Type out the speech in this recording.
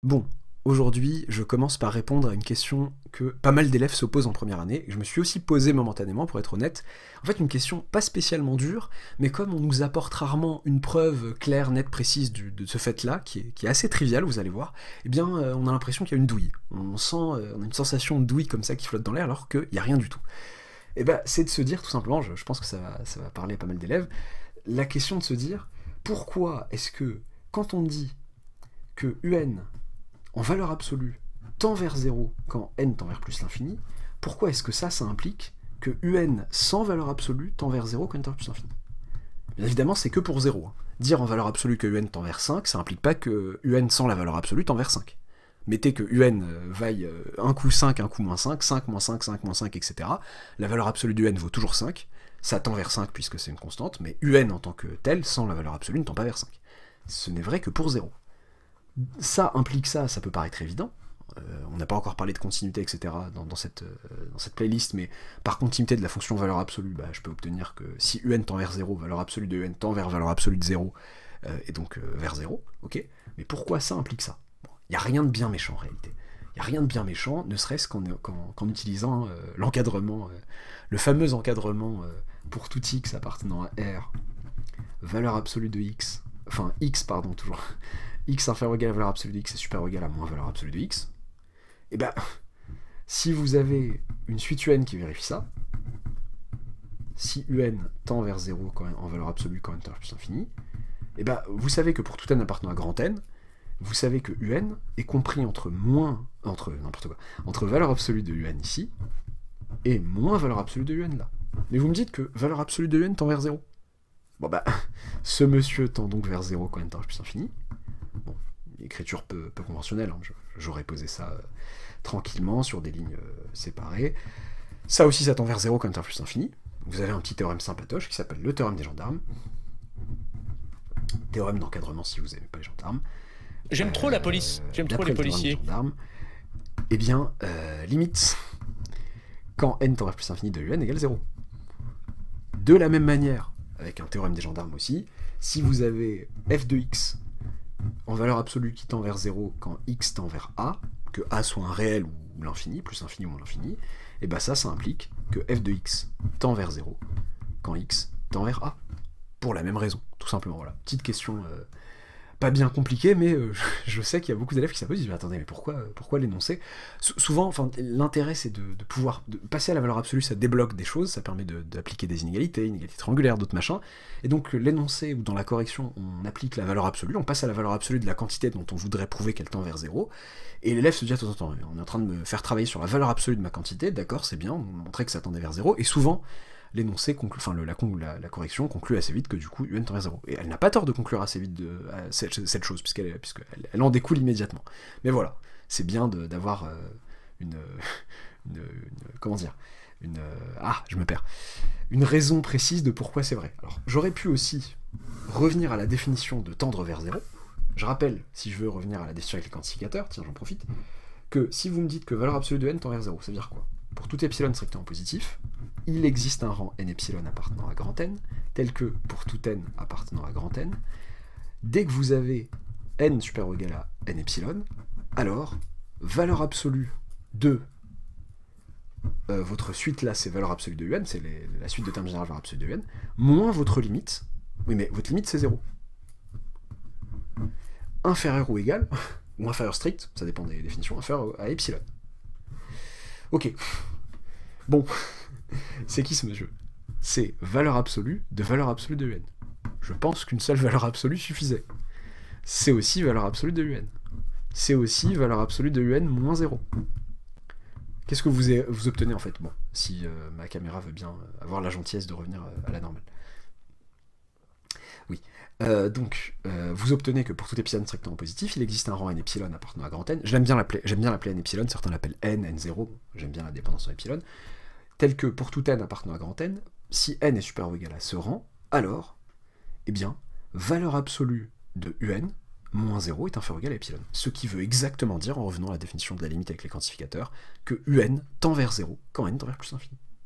Bon, aujourd'hui, je commence par répondre à une question que pas mal d'élèves se posent en première année, et je me suis aussi posé momentanément, pour être honnête. En fait, une question pas spécialement dure, mais comme on nous apporte rarement une preuve claire, nette, précise de ce fait-là, qui est assez trivial, vous allez voir, eh bien, on a l'impression qu'il y a une douille. On a une sensation de douille comme ça qui flotte dans l'air, alors qu'il n'y a rien du tout. Et ben, c'est de se dire, tout simplement, je pense que ça va parler à pas mal d'élèves, la question de se dire, pourquoi est-ce que, quand on dit que UN en valeur absolue tend vers 0 quand n tend vers plus l'infini, pourquoi est-ce que ça implique que un sans valeur absolue tend vers 0 quand n tend vers plus l'infini? Bien évidemment, c'est que pour 0. Dire en valeur absolue que un tend vers 5, ça implique pas que un sans la valeur absolue tend vers 5. Mettez que un vaille un coup 5, un coup moins 5, 5 moins 5, 5 moins 5, etc. La valeur absolue de un vaut toujours 5, ça tend vers 5 puisque c'est une constante, mais un en tant que tel, sans la valeur absolue, ne tend pas vers 5. Ce n'est vrai que pour 0. Ça implique ça peut paraître évident. On n'a pas encore parlé de continuité, etc. dans cette playlist, mais par continuité de la fonction valeur absolue, je peux obtenir que si un tend vers 0, valeur absolue de un tend vers valeur absolue de 0, et donc vers 0, ok. Mais pourquoi ça implique ça? Il n'y a rien de bien méchant en réalité. Il n'y a rien de bien méchant, ne serait-ce qu'en utilisant l'encadrement, le fameux encadrement pour tout x appartenant à R, valeur absolue de x, enfin x, pardon, toujours, x inférieur ou égal à valeur absolue de x est supérieur ou égal à moins valeur absolue de x, et ben, si vous avez une suite un qui vérifie ça, si un tend vers 0 en valeur absolue quand n tend vers plus l'infini, et ben, vous savez que pour tout n appartenant à grand n, vous savez que un est compris entre valeur absolue de un ici et moins valeur absolue de un là. Mais vous me dites que valeur absolue de un tend vers 0. Bon bah, ce monsieur tend donc vers 0 quand n tend vers plus l'infini. Bon, écriture peu conventionnelle, hein. J'aurais posé ça tranquillement sur des lignes séparées. Ça aussi, ça tend vers 0 quand n tend vers plus l'infini. Vous avez un petit théorème sympatoche qui s'appelle le théorème des gendarmes. Théorème d'encadrement si vous n'aimez pas les gendarmes. J'aime trop la police, j'aime trop les policiers. Eh bien, limite, quand n tend vers plus l'infini de un égale 0. De la même manière, avec un théorème des gendarmes aussi, si vous avez f de x en valeur absolue qui tend vers 0 quand x tend vers a, que a soit un réel ou l'infini, plus l'infini ou moins l'infini, et bah ça implique que f de x tend vers 0 quand x tend vers a. Pour la même raison, tout simplement. Voilà. Petite question pas bien compliquée, mais je sais qu'il y a beaucoup d'élèves qui s'apposent, ils disent, mais attendez, mais pourquoi l'énoncer? Souvent, l'intérêt c'est de pouvoir passer à la valeur absolue, ça débloque des choses, ça permet d'appliquer des inégalités triangulaires, d'autres machins, et donc l'énoncé ou dans la correction, on applique la valeur absolue, on passe à la valeur absolue de la quantité dont on voudrait prouver qu'elle tend vers 0, et l'élève se dit, attends, on est en train de me faire travailler sur la valeur absolue de ma quantité, d'accord, c'est bien, on montrait que ça tendait vers 0, et souvent, l'énoncé conclut, la correction conclut assez vite que du coup un tend vers 0. Et elle n'a pas tort de conclure assez vite cette chose, puisqu'elle en découle immédiatement. Mais voilà, c'est bien d'avoir comment dire, je me perds. Une raison précise de pourquoi c'est vrai. Alors, j'aurais pu aussi revenir à la définition de tendre vers 0. Je rappelle, si je veux revenir à la définition avec les quantificateurs, tiens, j'en profite, que si vous me dites que valeur absolue de n tend vers 0, ça veut dire quoi? Pour tout epsilon strictement positif, il existe un rang n epsilon appartenant à grand n, tel que pour tout n appartenant à grand n. Dès que vous avez n supérieur ou égal à n epsilon, alors valeur absolue de votre suite là, c'est valeur absolue de un, c'est la suite de termes généraux valeur absolue de un, moins votre limite, oui mais votre limite c'est 0. Inférieur ou égal, ou inférieur strict, ça dépend des définitions, inférieur à epsilon. Ok. Bon. C'est qui ce monsieur? C'est valeur absolue de un. Je pense qu'une seule valeur absolue suffisait. C'est aussi valeur absolue de un. C'est aussi valeur absolue de un moins 0. Qu'est-ce que vous obtenez en fait? Bon, si ma caméra veut bien avoir la gentillesse de revenir à la normale. Oui. Vous obtenez que pour tout epsilon strictement positif, il existe un rang n epsilon appartenant à grand n. J'aime bien l'appeler n epsilon, certains l'appellent n, n0, j'aime bien la dépendance en epsilon, tel que pour tout n appartenant à grand n, si n est supérieur ou égal à ce rang, alors, eh bien, valeur absolue de un moins 0 est inférieur ou égal à epsilon. Ce qui veut exactement dire, en revenant à la définition de la limite avec les quantificateurs, que un tend vers 0 quand n tend vers plus l'infini.